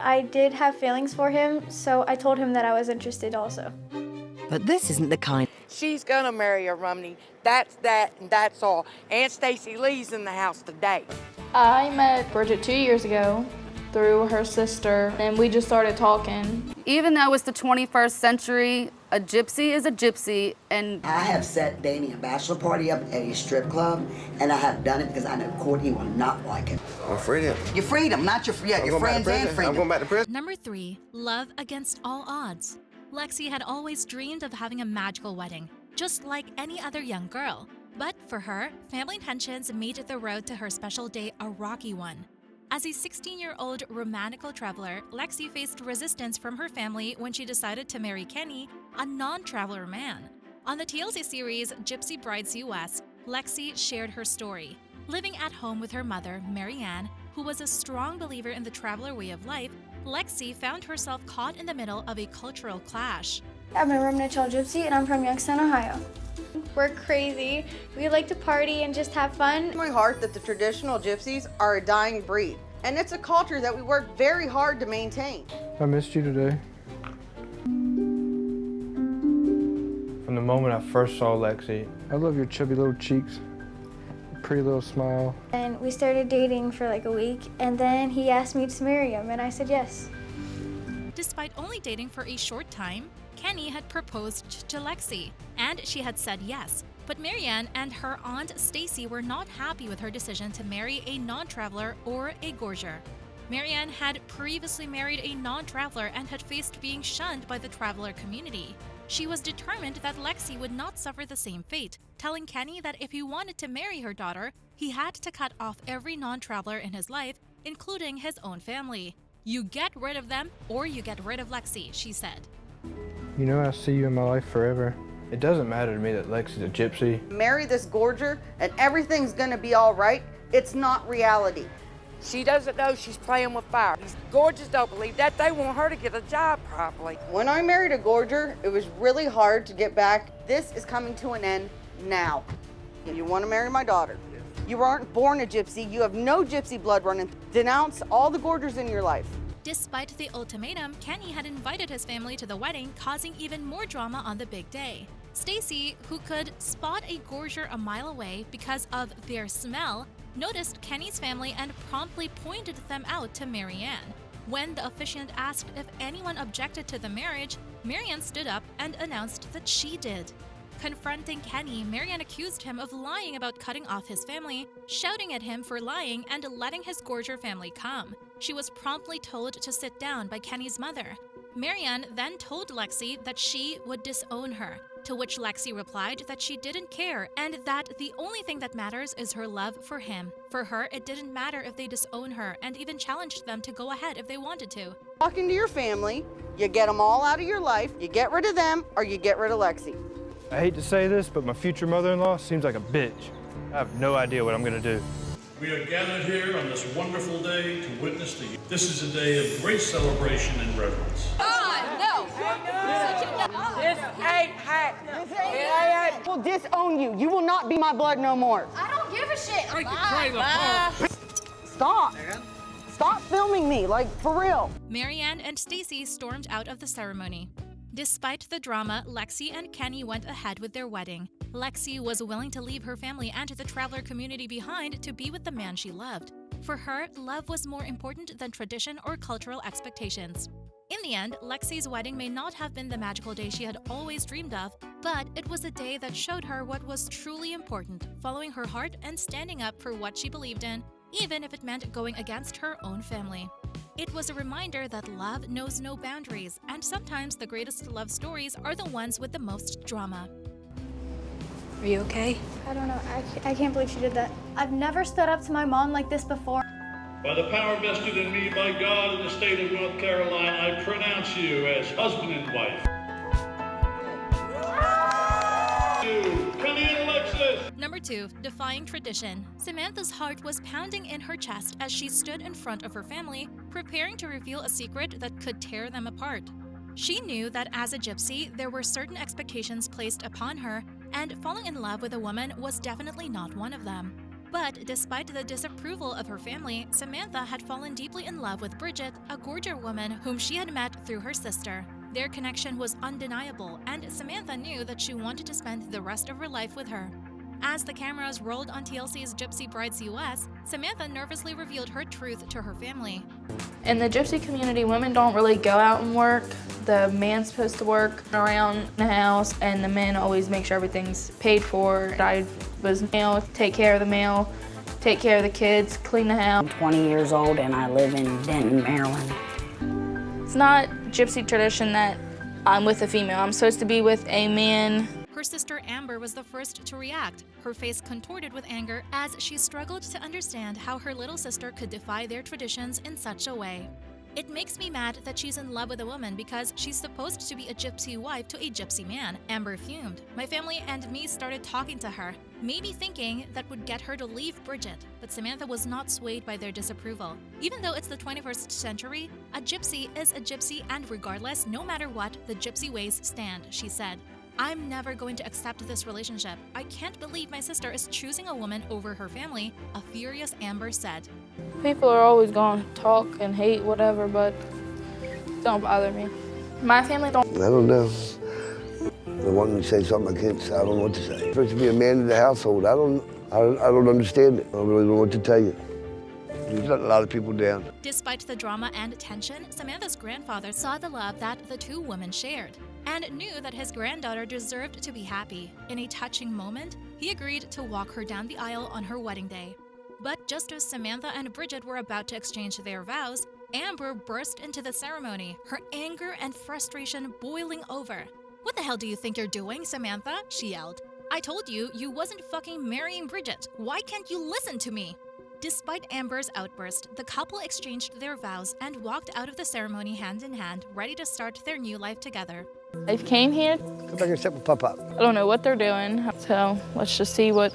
I did have feelings for him, so I told him that I was interested also. But this isn't the kind. She's gonna marry a Romney. That's that, and that's all. Aunt Stacy Lee's in the house today. I met Bridget 2 years ago through her sister, and we just started talking. Even though it's the 21st century, a gypsy is a gypsy, and I have set Danny a bachelor party up at a strip club, and I have done it because I know Courtney will not like it. I'm freedom. Your freedom, not your your friends and freedom. I'm going back to prison. Number 3, love against all odds. Lexi had always dreamed of having a magical wedding, just like any other young girl. But for her, family tensions made the road to her special day a rocky one. As a 16-year-old romantical traveler, Lexi faced resistance from her family when she decided to marry Kenny, a non-traveler man. On the TLC series Gypsy Brides US, Lexi shared her story. Living at home with her mother, Marianne, who was a strong believer in the traveler way of life, Lexi found herself caught in the middle of a cultural clash. I'm a Roman child gypsy and I'm from Youngstown, Ohio. We're crazy. We like to party and just have fun. In my heart that the traditional gypsies are a dying breed, and it's a culture that we work very hard to maintain. I missed you today. From the moment I first saw Lexi, I love your chubby little cheeks, pretty little smile. And we started dating for like a week, and then he asked me to marry him, and I said yes. Despite only dating for a short time, Kenny had proposed to Lexi, and she had said yes. But Marianne and her aunt Stacy were not happy with her decision to marry a non-traveler or a gorger. Marianne had previously married a non-traveler and had faced being shunned by the traveler community. She was determined that Lexi would not suffer the same fate, telling Kenny that if he wanted to marry her daughter, he had to cut off every non-traveler in his life, including his own family. You get rid of them or you get rid of Lexi, she said. You know I see you in my life forever. It doesn't matter to me that Lexi's a gypsy. Marry this gorger and everything's gonna be all right. It's not reality. She doesn't know she's playing with fire. These gorgeous don't believe that. They want her to get a job properly. When I married a gorger, it was really hard to get back. This is coming to an end now. You want to marry my daughter. You aren't born a gypsy. You have no gypsy blood running. Denounce all the gorgers in your life. Despite the ultimatum, Kenny had invited his family to the wedding, causing even more drama on the big day. Stacy, who could spot a gorger a mile away because of their smell, noticed Kenny's family and promptly pointed them out to Marianne. When the officiant asked if anyone objected to the marriage, Marianne stood up and announced that she did. Confronting Kenny, Marianne accused him of lying about cutting off his family, shouting at him for lying and letting his gorger family come. She was promptly told to sit down by Kenny's mother. Marianne then told Lexi that she would disown her, to which Lexi replied that she didn't care and that the only thing that matters is her love for him. For her, it didn't matter if they disown her and even challenged them to go ahead if they wanted to. Talking to your family, you get them all out of your life, you get rid of them, or you get rid of Lexi. I hate to say this, but my future mother-in-law seems like a bitch. I have no idea what I'm gonna do. We are gathered here on this wonderful day to witness the. This is a day of great celebration and reverence. No! This ain't happening. Will disown you. You will not be my blood no more. I don't give a shit. Stop. Stop filming me, like, for real. Marianne and Stacy stormed out of the ceremony. Despite the drama, Lexi and Kenny went ahead with their wedding. Lexi was willing to leave her family and the traveler community behind to be with the man she loved. For her, love was more important than tradition or cultural expectations. In the end, Lexi's wedding may not have been the magical day she had always dreamed of, but it was a day that showed her what was truly important, following her heart and standing up for what she believed in, even if it meant going against her own family. It was a reminder that love knows no boundaries, and sometimes the greatest love stories are the ones with the most drama. Are you okay? I don't know. I can't believe she did that. I've never stood up to my mom like this before. By the power vested in me by God in the state of North Carolina, I pronounce you as husband and wife. Kenny and Alexis! Number 2, defying tradition. Samantha's heart was pounding in her chest as she stood in front of her family, preparing to reveal a secret that could tear them apart. She knew that as a gypsy, there were certain expectations placed upon her, and falling in love with a woman was definitely not one of them. But despite the disapproval of her family, Samantha had fallen deeply in love with Bridget, a gorgeous woman whom she had met through her sister. Their connection was undeniable, and Samantha knew that she wanted to spend the rest of her life with her. As the cameras rolled on TLC's Gypsy Brides US, Samantha nervously revealed her truth to her family. In the Gypsy community, women don't really go out and work. The man's supposed to work around the house, and the men always make sure everything's paid for. I was male, take care of the male, take care of the kids, clean the house. I'm 20 years old and I live in Denton, Maryland. It's not Gypsy tradition that I'm with a female. I'm supposed to be with a man. Her sister Amber was the first to react, her face contorted with anger as she struggled to understand how her little sister could defy their traditions in such a way. It makes me mad that she's in love with a woman because she's supposed to be a gypsy wife to a gypsy man, Amber fumed. My family and me started talking to her, maybe thinking that would get her to leave Bridget, but Samantha was not swayed by their disapproval. Even though it's the 21st century, a gypsy is a gypsy, and regardless, no matter what, the gypsy ways stand, she said. I'm never going to accept this relationship. I can't believe my sister is choosing a woman over her family, a furious Amber said. People are always going to talk and hate whatever, but don't bother me. My family don't. I don't know. I want to say something I can't say. I don't know what to say. Supposed to be a man in the household. I don't understand it. I really don't know what to tell you. You've let a lot of people down. Despite the drama and tension, Samantha's grandfather saw the love that the two women shared and knew that his granddaughter deserved to be happy. In a touching moment, he agreed to walk her down the aisle on her wedding day. But just as Samantha and Bridget were about to exchange their vows, Amber burst into the ceremony, her anger and frustration boiling over. "What the hell do you think you're doing, Samantha?" she yelled. "I told you you wasn't fucking marrying Bridget. Why can't you listen to me?" Despite Amber's outburst, the couple exchanged their vows and walked out of the ceremony hand in hand, ready to start their new life together. They came here. Come back and sit with Papa. I don't know what they're doing, so let's just see what.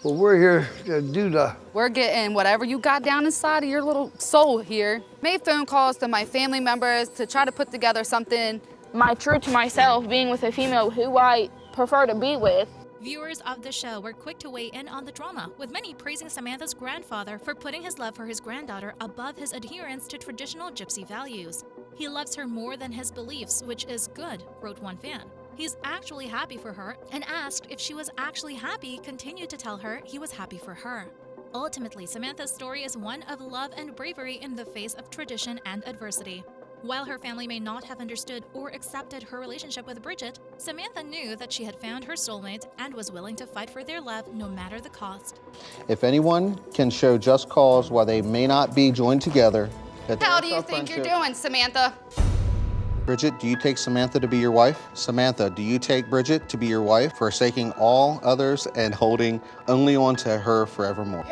Well, we're here to do the... We're getting whatever you got down inside of your little soul here. Made phone calls to my family members to try to put together something. My true to myself, being with a female who I prefer to be with. Viewers of the show were quick to weigh in on the drama, with many praising Samantha's grandfather for putting his love for his granddaughter above his adherence to traditional gypsy values. "He loves her more than his beliefs, which is good," wrote one fan. He's actually happy for her, and asked if she was actually happy, continued to tell her he was happy for her. Ultimately, Samantha's story is one of love and bravery in the face of tradition and adversity. While her family may not have understood or accepted her relationship with Bridget, Samantha knew that she had found her soulmate and was willing to fight for their love no matter the cost. If anyone can show just cause why they may not be joined together... How do you think you're doing, Samantha? Bridget, do you take Samantha to be your wife? Samantha, do you take Bridget to be your wife, forsaking all others and holding only on to her forevermore?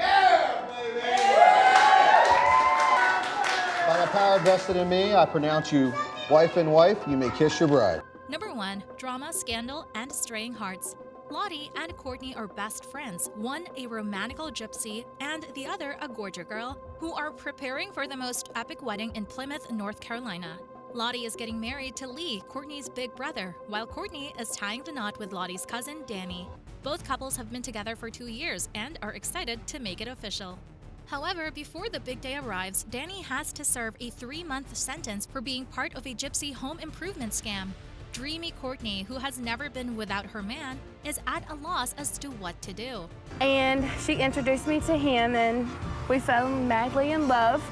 By the power vested in me, I pronounce you wife and wife. You may kiss your bride. Number 1, drama, scandal, and straying hearts. Lottie and Courtney are best friends, one a romantical gypsy and the other a gorgeous girl, who are preparing for the most epic wedding in Plymouth, North Carolina. Lottie is getting married to Lee, Courtney's big brother, while Courtney is tying the knot with Lottie's cousin, Danny. Both couples have been together for 2 years and are excited to make it official. However, before the big day arrives, Danny has to serve a 3-month sentence for being part of a gypsy home improvement scam. Dreamy Courtney, who has never been without her man, is at a loss as to what to do. And she introduced me to him, and we fell madly in love.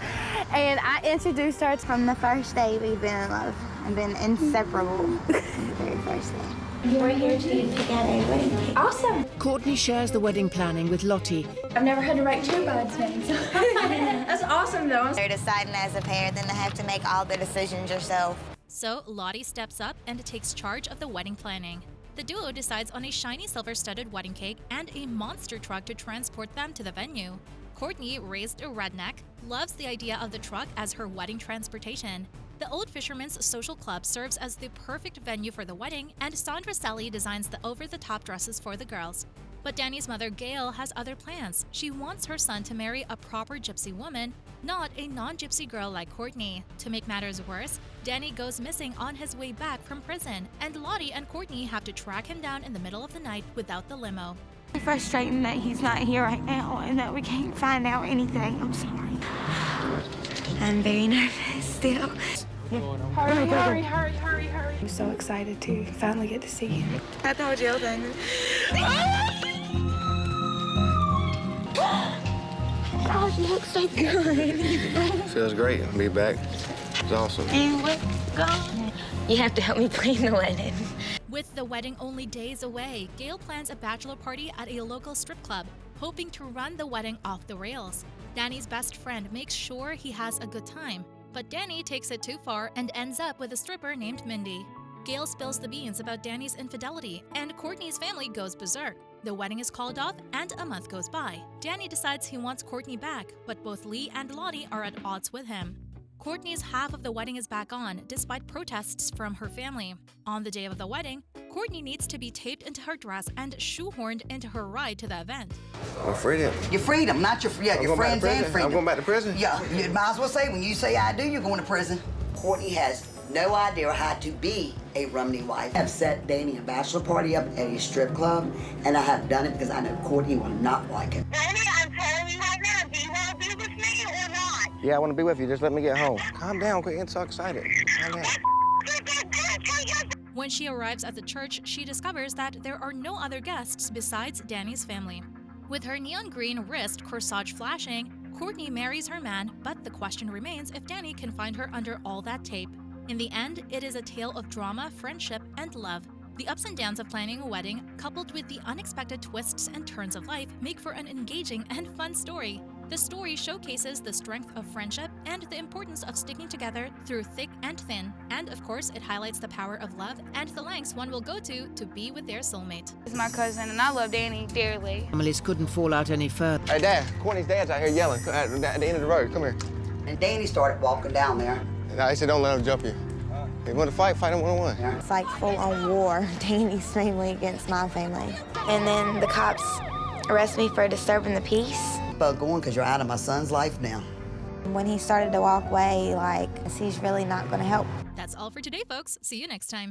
And I introduced her. From the first day, we've been in love and been inseparable from the very first day. We're here to get a wedding cake. Awesome! Courtney shares the wedding planning with Lottie. I've never had to write 2 bridesmaids. That's awesome, though. They're deciding as a pair, then they have to make all the decisions yourself. So Lottie steps up and takes charge of the wedding planning. The duo decides on a shiny silver-studded wedding cake and a monster truck to transport them to the venue. Courtney, raised a redneck, loves the idea of the truck as her wedding transportation. The Old Fisherman's Social Club serves as the perfect venue for the wedding, and Sandra Selly designs the over-the-top dresses for the girls. But Danny's mother, Gail, has other plans. She wants her son to marry a proper gypsy woman, not a non-gypsy girl like Courtney. To make matters worse, Danny goes missing on his way back from prison, and Lottie and Courtney have to track him down in the middle of the night without the limo. It's frustrating that he's not here right now and that we can't find out anything. I'm sorry. I'm very nervous still. Hurry. I'm so excited to finally get to see him. I told you then. Oh, you look so good. Feels great to be back. It's awesome. And what's gone? You have to help me plan the wedding. With the wedding only days away, Gail plans a bachelor party at a local strip club, hoping to run the wedding off the rails. Danny's best friend makes sure he has a good time, but Danny takes it too far and ends up with a stripper named Mindy. Gail spills the beans about Danny's infidelity, and Courtney's family goes berserk. The wedding is called off, and a month goes by. Danny decides he wants Courtney back, but both Lee and Lottie are at odds with him. Courtney's half of the wedding is back on, despite protests from her family. On the day of the wedding, Courtney needs to be taped into her dress and shoehorned into her ride to the event. My freedom. Your freedom, not your your friends and freedom. I'm going back to prison? Yeah, you might as well say, when you say I do, you're going to prison. Courtney has no idea how to be a Romney wife. I've set Danny a bachelor party up at a strip club, and I have done it because I know Courtney will not like it. Danny, I'm telling you right now, do you want to be with me or not? Yeah, I want to be with you. Just let me get home. Calm down. Quit getting so excited. Calm down. When she arrives at the church, she discovers that there are no other guests besides Danny's family. With her neon green wrist corsage flashing, Courtney marries her man, but the question remains if Danny can find her under all that tape. In the end, it is a tale of drama, friendship, and love. The ups and downs of planning a wedding, coupled with the unexpected twists and turns of life, make for an engaging and fun story. The story showcases the strength of friendship and the importance of sticking together through thick and thin. And of course, it highlights the power of love and the lengths one will go to be with their soulmate. He's my cousin, and I love Danny dearly. Families couldn't fall out any further. Hey, Dad. Courtney's dad's out here yelling at the end of the road. Come here. And Danny started walking down there. I said, don't let him jump you. If you want to fight him one-on-one. It's like full-on war, Danny's family against my family. And then the cops arrest me for disturbing the peace. But going because you're out of my son's life now. When he started to walk away, he's really not going to help. That's all for today, folks. See you next time.